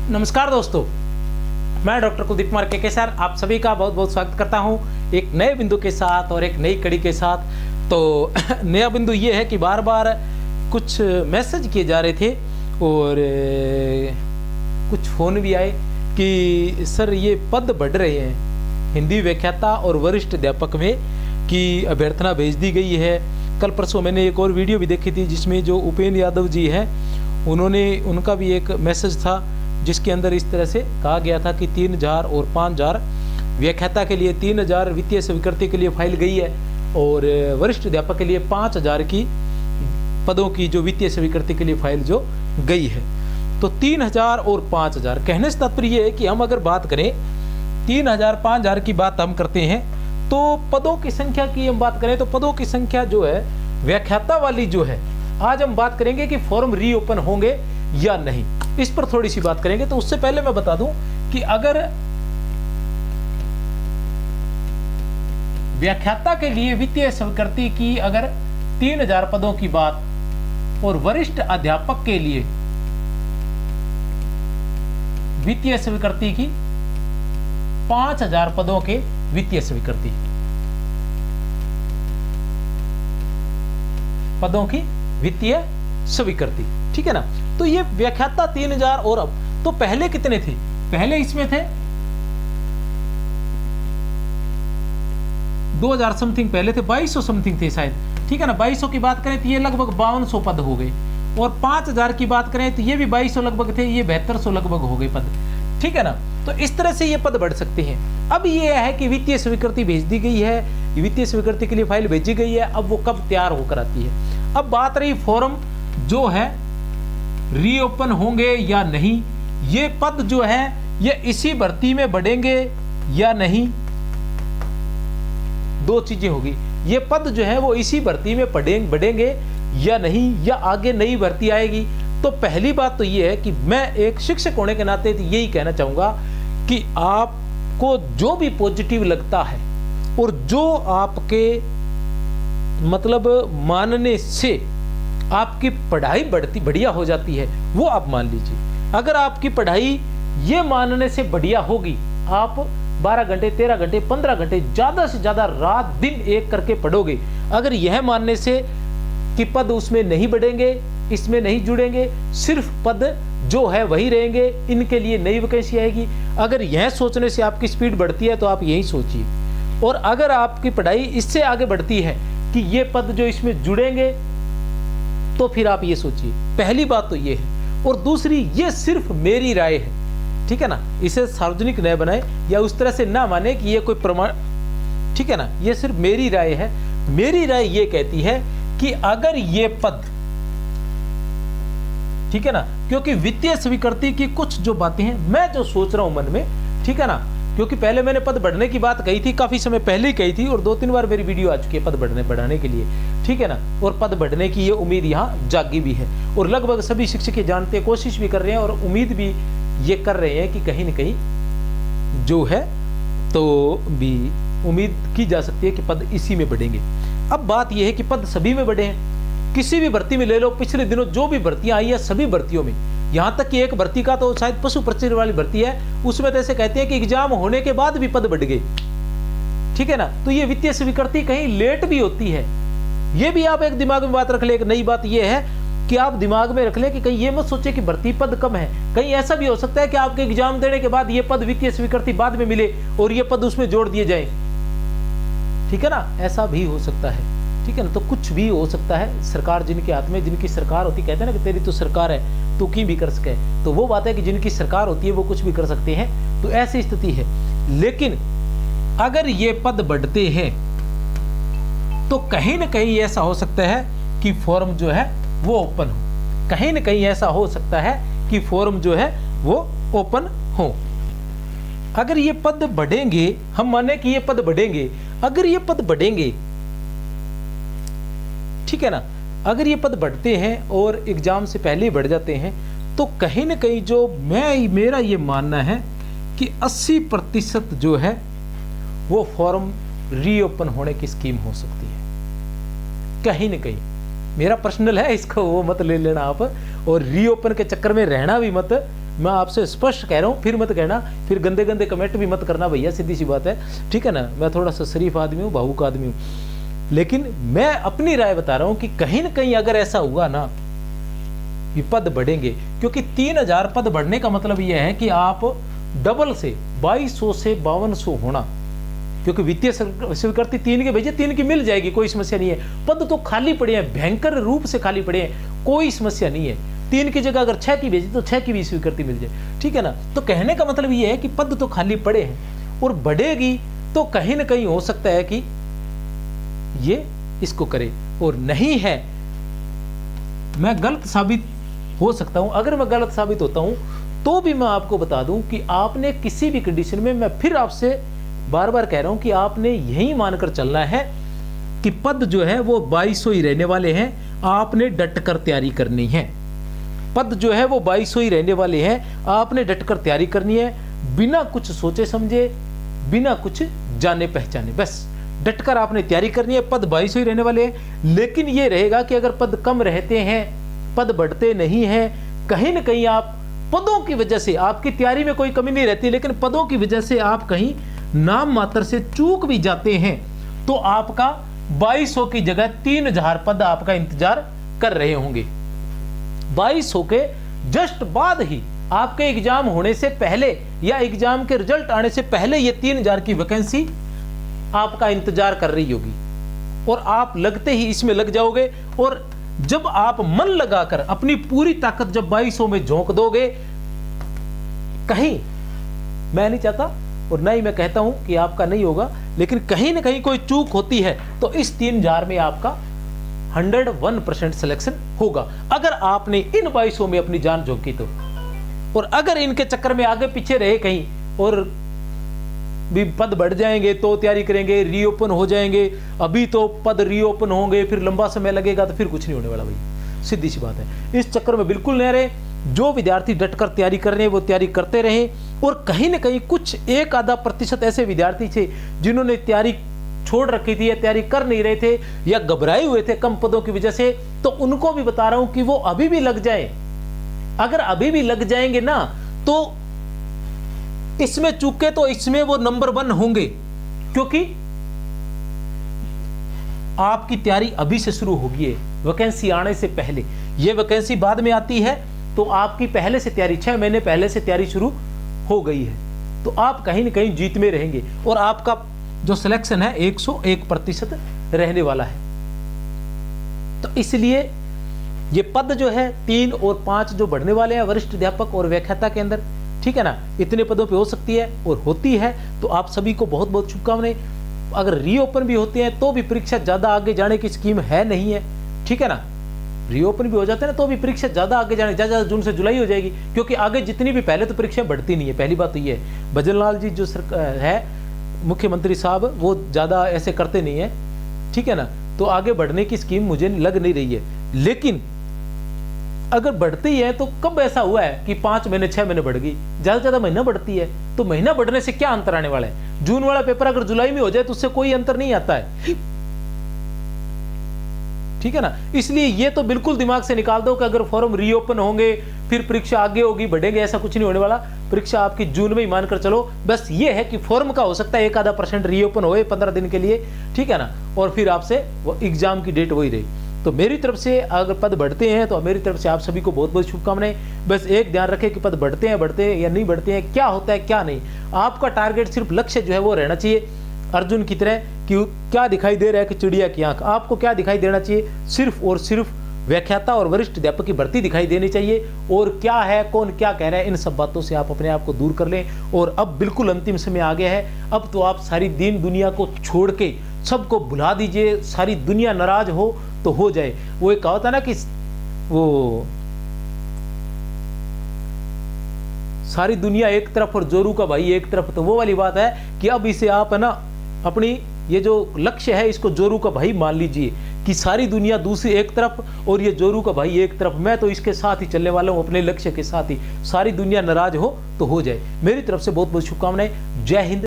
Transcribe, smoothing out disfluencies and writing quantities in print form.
नमस्कार दोस्तों, मैं डॉक्टर कुलदीप कुमार के सर आप सभी का बहुत बहुत स्वागत करता हूं एक नए बिंदु के साथ और एक नई कड़ी के साथ। तो नया बिंदु ये है कि बार बार कुछ मैसेज किए जा रहे थे और कुछ फ़ोन भी आए कि सर ये पद बढ़ रहे हैं हिंदी व्याख्याता और वरिष्ठ अध्यापक में कि अभ्यर्थना भेज दी गई है। कल परसों मैंने एक और वीडियो भी देखी थी जिसमें जो उपेंद्र यादव जी हैं उनका भी एक मैसेज था जिसके अंदर इस तरह से कहा गया था कि 3000 और 5000 व्याख्याता के लिए 3000 वित्तीय स्वीकृति के लिए फाइल गई है और वरिष्ठ अध्यापक के लिए 5000 की पदों की जो वित्तीय स्वीकृति के लिए फाइल जो गई है। तो 3000 और 5000 कहने से तात्पर्य है कि हम अगर बात करें 3000 5000 की बात हम करते हैं तो पदों की संख्या की हम बात करें तो पदों की संख्या जो है व्याख्याता वाली जो है, आज हम बात करेंगे कि फॉर्म रीओपन होंगे या नहीं, इस पर थोड़ी सी बात करेंगे। तो उससे पहले मैं बता दूं कि अगर व्याख्याता के लिए वित्तीय स्वीकृति की अगर 3000 पदों की बात और वरिष्ठ अध्यापक के लिए वित्तीय स्वीकृति की 5000 पदों के वित्तीय स्वीकृति पदों की वित्तीय स्वीकृति, ठीक है ना। तो ये व्याख्याता 3000 और अब तो पहले कितने थे, पहले इसमें थे 2000 समथिंग, पहले थे 2200 समथिंग थे शायद, ठीक है ना। 2200 की बात करें तो ये लगभग 5200 पद हो गए और 5000 की बात करें तो ये भी 2200 लगभग थे, ये 7200 लगभग हो गए पद, ठीक है ना। तो इस तरह से ये पद बढ़ सकते हैं। अब ये है कि वित्तीय स्वीकृति भेज दी गई है, वित्तीय स्वीकृति के लिए फाइल भेजी गई है, अब वो कब तैयार होकर आती है। अब बात रही फॉर्म जो है रीओपन होंगे या नहीं, ये पद जो है ये इसी भर्ती में बढ़ेंगे या नहीं, दो चीजें होगी। ये पद जो है वो इसी भर्ती में बढ़ेंगे या नहीं, या आगे नई भर्ती आएगी। तो पहली बात तो ये है कि मैं एक शिक्षक होने के नाते यही कहना चाहूंगा कि आपको जो भी पॉजिटिव लगता है और जो आपके मतलब मानने से आपकी पढ़ाई बढ़िया हो जाती है वो आप मान लीजिए। अगर आपकी पढ़ाई ये मानने से बढ़िया होगी, आप 12 घंटे 13 घंटे 15 घंटे ज़्यादा से ज़्यादा रात दिन एक करके पढ़ोगे, अगर यह मानने से कि पद उसमें नहीं बढ़ेंगे, इसमें नहीं जुड़ेंगे, सिर्फ पद जो है वही रहेंगे, इनके लिए नई वैकेंसी आएगी, अगर यह सोचने से आपकी स्पीड बढ़ती है तो आप यही सोचिए। और अगर आपकी पढ़ाई इससे आगे बढ़ती है कि ये पद जो इसमें जुड़ेंगे तो फिर आप ये सोचिए। पहली बात तो ये है। और दूसरी, ये सिर्फ मेरी राय है, ठीक है ना, इसे सार्वजनिक न बनाए या उस तरह से ना माने कि ये कोई प्रमाण, ठीक है ना, ये सिर्फ मेरी राय है। मेरी राय ये कहती है कि अगर ये पद, ठीक है ना, क्योंकि वित्तीय स्वीकृति की कुछ जो बातें हैं मैं जो सोच रहा हूं मन में, ठीक है ना, क्योंकि पहले मैंने पद बढ़ने की बात कही थी, काफी समय पहले ही कही थी और 2-3 बार मेरी वीडियो आ चुकी है पद बढ़ाने के लिए, ठीक है ना। और पद बढ़ने की ये उम्मीद यहाँ जागी भी है और लगभग सभी शिक्षक जानते, कोशिश भी कर रहे हैं और उम्मीद भी ये कर रहे हैं कि कहीं ना कहीं जो है तो भी उम्मीद की जा सकती है कि पद इसी में बढ़ेंगे। अब बात यह है कि पद सभी में बढ़े हैं, किसी भी भर्ती में ले लो, पिछले दिनों जो भी भर्तियां आई है सभी भर्तियों में, यहाँ तक कि एक भर्ती का तो शायद पशु प्रचुर वाली भर्ती है, उसमें तो ऐसे कहते हैं कि एग्जाम होने के बाद भी पद बढ़ गए, ठीक है ना। तो ये वित्तीय स्वीकृति कहीं लेट भी होती है, ये भी आप एक दिमाग में बात रख ले। एक नई बात ये है कि आप दिमाग में रख ले कि कहीं ये मत सोचे कि भर्ती पद कम है, कहीं ऐसा भी हो सकता है कि आपके एग्जाम देने के बाद ये पद वित्तीय स्वीकृति बाद में मिले और ये पद उसमें जोड़ दिए जाए, ठीक है ना, ऐसा भी हो सकता है, ठीक है ना। तो कुछ भी हो सकता है। सरकार जिनके हाथ में, जिनकी सरकार होती, कहते हैं ना कि तेरी तो सरकार है तू की भी कर सके, तो वो बात है कि जिनकी सरकार होती है वो कुछ भी कर सकते हैं, तो ऐसी स्थिति है। लेकिन अगर ये पद बढ़ते हैं तो कहीं ना कहीं ऐसा हो सकता है कि फॉर्म जो है वो ओपन हो, कहीं ना कहीं ऐसा हो सकता है कि फॉर्म जो है वो ओपन हो। अगर ये पद बढ़ेंगे, हम माने कि ये पद बढ़ेंगे, अगर ये पद बढ़ेंगे, ठीक है ना, अगर ये पद बढ़ते हैं और एग्जाम से पहले ही बढ़ जाते हैं तो कहीं ना कहीं जो मेरा ये मानना है कि 80% जो है वो फॉर्म रीओपन होने की स्कीम हो सकती है, कहीं ना कहीं। मेरा पर्सनल है, इसको वो मत ले लेना आप, और रीओपन के चक्कर में रहना भी मत, मैं आपसे स्पष्ट कह रहा हूँ, फिर मत कहना, फिर गंदे गंदे कमेंट भी मत करना भैया, सीधी सी बात है, ठीक है ना। मैं थोड़ा सा शरीफ आदमी हूँ, भावुक आदमी हूँ, लेकिन मैं अपनी राय बता रहा हूँ कि कहीं ना कहीं अगर ऐसा हुआ ना कि पद बढ़ेंगे, क्योंकि 3000 पद बढ़ने का मतलब यह है कि आप डबल से 2200 से 5200 होना, क्योंकि वित्तीय स्वीकृति 3 के भेजे 3 की मिल जाएगी, कोई समस्या नहीं है। पद तो खाली पड़े हैं, भयंकर रूप से खाली पड़े हैं, कोई समस्या नहीं है। 3 की जगह अगर 6 की भेजी तो 6 की भी स्वीकृति मिल जाए, ठीक है ना। तो कहने का मतलब ये है कि पद तो खाली पड़े हैं और बढ़ेगी तो कहीं ना कहीं हो सकता है कि ये इसको करे, और नहीं है मैं गलत साबित हो सकता हूं। अगर मैं गलत साबित होता हूं तो भी मैं आपको बता दूं कि आपने किसी भी कंडीशन में, मैं फिर आपसे बार बार कह रहा हूं कि आपने यही मानकर चलना है कि पद जो है वो 2200 ही रहने वाले हैं, आपने डट कर तैयारी करनी है। पद जो है वो 2200 ही रहने वाले हैं, आपने डट कर तैयारी करनी है, बिना कुछ सोचे समझे, बिना कुछ जाने पहचाने, बस डटकर आपने तैयारी करनी है। पद 2200 ही रहने वाले हैं, लेकिन ये रहेगा कि अगर पद कम रहते हैं, पद बढ़ते नहीं हैं, कहीं ना कहीं आप पदों की वजह से, आपकी तैयारी में कोई कमी नहीं रहती, लेकिन पदों की वजह से आप कहीं नाम मात्र से चूक भी जाते हैं, तो आपका 2200 की जगह 3000 पद आपका इंतजार कर रहे होंगे। 2200 के जस्ट बाद ही आपके एग्जाम होने से पहले या एग्जाम के रिजल्ट आने से पहले ये 3000 की वैकेंसी आपका इंतजार कर रही होगी, और आप लगते ही इसमें लग जाओगे। और जब आप मन लगाकर अपनी पूरी ताकत जब 2200 में झोंक दोगे, कहीं मैं नहीं चाहता और ना ही मैं कहता हूं कि आपका नहीं होगा, लेकिन कहीं ना कहीं कोई चूक होती है तो इस 3000 में आपका 101% सिलेक्शन होगा, अगर आपने इन 2200 में अपनी जान झोंकी तो। और अगर इनके चक्कर में आगे पीछे रहे कहीं और भी पद बढ़ जाएंगे तो तैयारी करेंगे, रीओपन हो जाएंगे, अभी तो पद रीओपन होंगे, फिर लंबा समय लगेगा, तो फिर कुछ नहीं होने वाला भाई, सीधी सी बात है। इस चक्कर में बिल्कुल नहीं रहे। जो विद्यार्थी डटकर तैयारी कर रहे हैं वो तैयारी करते रहे, और कहीं ना कहीं कुछ 1-आधा% ऐसे विद्यार्थी थे जिन्होंने तैयारी छोड़ रखी थी या तैयारी कर नहीं रहे थे या घबराए हुए थे कम पदों की वजह से, तो उनको भी बता रहा हूं कि वो अभी भी लग जाए। अगर अभी भी लग जाएंगे ना तो इसमें चूके तो इसमें वो नंबर 1 होंगे, क्योंकि आपकी तैयारी अभी से शुरू होगी है, वैकेंसी आने से पहले। ये वैकेंसी बाद में आती है तो आपकी पहले से तैयारी, 6 महीने पहले से तैयारी शुरू हो गई है, तो आप कहीं ना कहीं जीत में रहेंगे, और आपका जो सिलेक्शन है 101% रहने वाला है। तो इसलिए ये पद जो है 3 और 5 जो बढ़ने वाले हैं वरिष्ठ अध्यापक और व्याख्याता के अंदर, ठीक है ना, इतने पदों पे हो सकती है और होती है, तो आप सभी को बहुत बहुत शुभकामनाएं। अगर रीओपन भी होते हैं तो भी परीक्षा ज्यादा आगे जाने की स्कीम है नहीं है, ठीक है ना। रीओपन भी हो जाते हैं ना तो भी परीक्षा ज्यादा आगे जाने, ज्यादा जून से जुलाई हो जाएगी, क्योंकि आगे जितनी भी पहले तो परीक्षाएं बढ़ती नहीं है। पहली बात तो ये है, भजनलाल जी जो है मुख्यमंत्री साहब, वो ज्यादा ऐसे करते नहीं है, ठीक है ना, तो आगे बढ़ने की स्कीम मुझे लग नहीं रही है। लेकिन अगर बढ़ती है तो कब ऐसा हुआ है कि 5 महीने 6 महीने बढ़ गई, ज्यादा से ज्यादा महीना बढ़ती है, तो महीना बढ़ने से क्या अंतर आने वाला है। जून वाला पेपर अगर जुलाई में हो जाए तो उससे कोई अंतर नहीं आता है, ठीक है ना। इसलिए ये तो बिल्कुल दिमाग से निकाल दो कि अगर फॉर्म रीओपन होंगे फिर परीक्षा आगे होगी बढ़ेंगे, ऐसा कुछ नहीं होने वाला। परीक्षा आपकी जून में ही मानकर चलो, बस ये है कि फॉर्म का हो सकता है 1-आधा% रीओपन होए 15 दिन के लिए, ठीक है ना, और फिर आपसे वो एग्जाम की डेट वही रही। तो मेरी तरफ से अगर पद बढ़ते हैं तो मेरी तरफ से आप सभी को बहुत बहुत शुभकामनाएं। बस एक ध्यान रखें कि पद बढ़ते हैं या नहीं बढ़ते हैं, क्या होता है क्या नहीं। आपका टारगेट सिर्फ लक्ष्य जो है वो रहना चाहिए अर्जुन की तरह कि क्या दिखाई दे रहा है कि चिड़िया की आंख, आपको क्या दिखाई देना चाहिए, सिर्फ और सिर्फ व्याख्याता और वरिष्ठ अध्यापक की भर्ती दिखाई देनी चाहिए, और क्या है कौन क्या कह रहा है इन सब बातों से आप अपने आप को दूर कर लें। और अब बिल्कुल अंतिम समय आ गया है, अब तो आप सारी दीन दुनिया को छोड़ के सबको भुला दीजिए, सारी दुनिया नाराज हो तो हो जाए। वो एक कहा था ना कि वो सारी दुनिया एक तरफ और जोरू का भाई एक तरफ, तो वो वाली बात है कि अब इसे आप है ना अपनी ये जो लक्ष्य है इसको जोरू का भाई मान लीजिए कि सारी दुनिया दूसरी एक तरफ और ये जोरू का भाई एक तरफ, मैं तो इसके साथ ही चलने वाला हूं, अपने लक्ष्य के साथ ही। सारी दुनिया नाराज हो तो हो जाए। मेरी तरफ से बहुत बहुत शुभकामनाएं। जय हिंद।